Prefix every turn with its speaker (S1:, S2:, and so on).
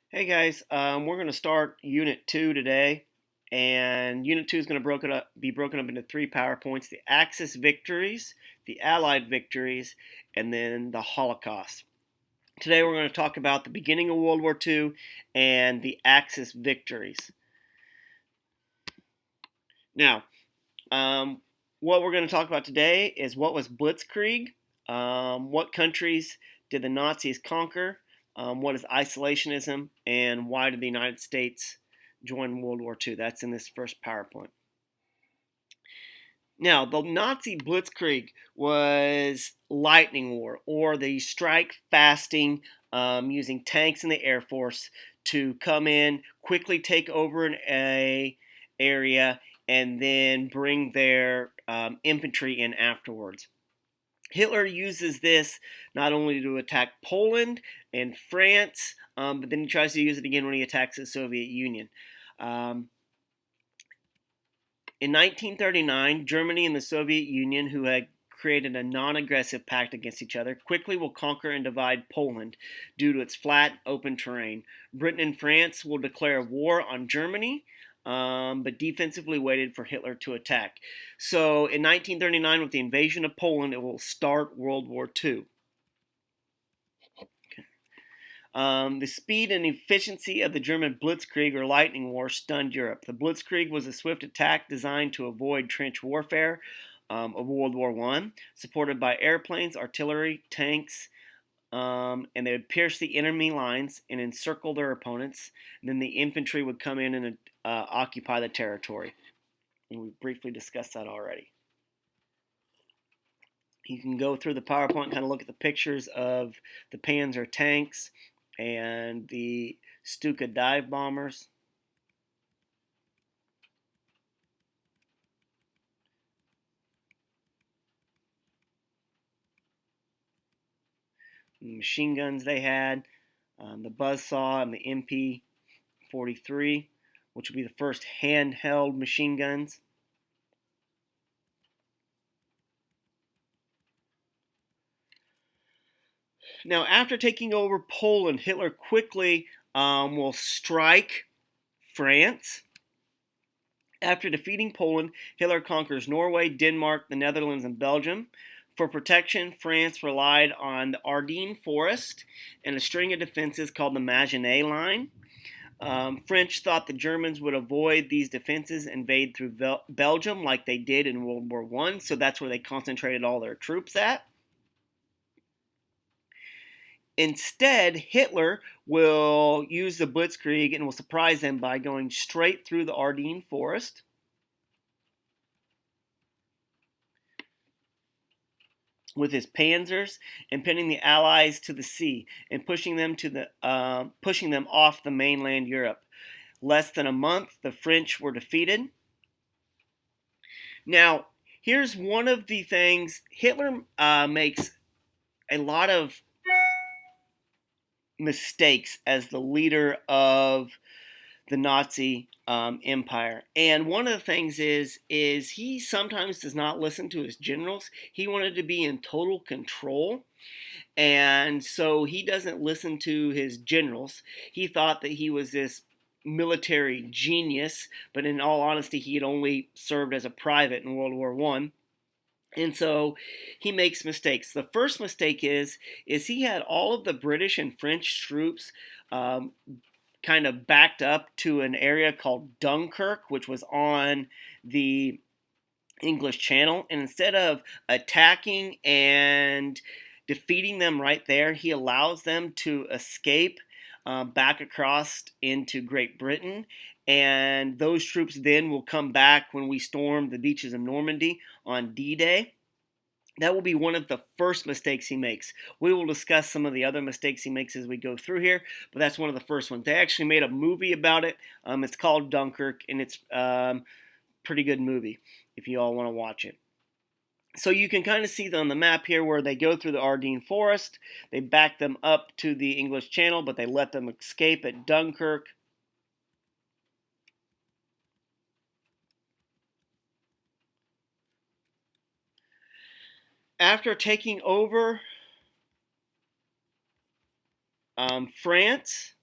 S1: Hey guys, we're going to start Unit 2 today, and Unit 2 is going to be broken up into three PowerPoints: the Axis victories, the Allied victories, and then the Holocaust. Today we're going to talk about the beginning of World War II and the Axis victories. Now, what we're going to talk about today is what was Blitzkrieg, what countries did the Nazis conquer, what is isolationism, and why did the United States join World War II? That's in this first PowerPoint. Now, the Nazi Blitzkrieg was lightning war, or the strike fasting using tanks in the Air Force to come in, quickly take over an area, and then bring their infantry in afterwards. Hitler uses this not only to attack Poland and France, but then he tries to use it again when he attacks the Soviet Union. In 1939, Germany and the Soviet Union, who had created a non-aggressive pact against each other, quickly will conquer and divide Poland due to its flat, open terrain. Britain and France will declare war on Germany, but defensively waited for Hitler to attack. So in 1939, with the invasion of Poland, it will start World War II. The speed and efficiency of the German Blitzkrieg or lightning war stunned Europe. The Blitzkrieg was a swift attack designed to avoid trench warfare of World War I, supported by airplanes, artillery, tanks, and they would pierce the enemy lines and encircle their opponents. And then the infantry would come in and occupy the territory. And we briefly discussed that already. You can go through the PowerPoint and kind of look at the pictures of the Panzer tanks and the Stuka dive bombers. The machine guns they had, the Buzzsaw and the MP-43, which would be the first handheld machine guns. Now, after taking over Poland, Hitler quickly will strike France. After defeating Poland, Hitler conquers Norway, Denmark, the Netherlands, and Belgium. For protection, France relied on the Ardennes Forest and a string of defenses called the Maginot Line. French thought the Germans would avoid these defenses and invade through Belgium like they did in World War I, so that's where they concentrated all their troops at. Instead, Hitler will use the Blitzkrieg and will surprise them by going straight through the Ardennes Forest. With his panzers and pinning the Allies to the sea and pushing them off the mainland Europe. Less than a month, the French were defeated. Now, here's one of the things Hitler makes a lot of mistakes as the leader of the Nazi empire. And one of the things is he sometimes does not listen to his generals. He wanted to be in total control. And so he doesn't listen to his generals. He thought that he was this military genius, but in all honesty, he had only served as a private in World War I. And so he makes mistakes. The first mistake is he had all of the British and French troops kind of backed up to an area called Dunkirk, which was on the English Channel. And instead of attacking and defeating them right there, he allows them to escape back across into Great Britain. And those troops then will come back when we storm the beaches of Normandy on D-Day. That will be one of the first mistakes he makes. We will discuss some of the other mistakes he makes as we go through here, but that's one of the first ones. They actually made a movie about it. It's called Dunkirk, and it's a pretty good movie if you all want to watch it. So you can kind of see on the map here where they go through the Ardennes Forest. They back them up to the English Channel, but they let them escape at Dunkirk. After taking over France,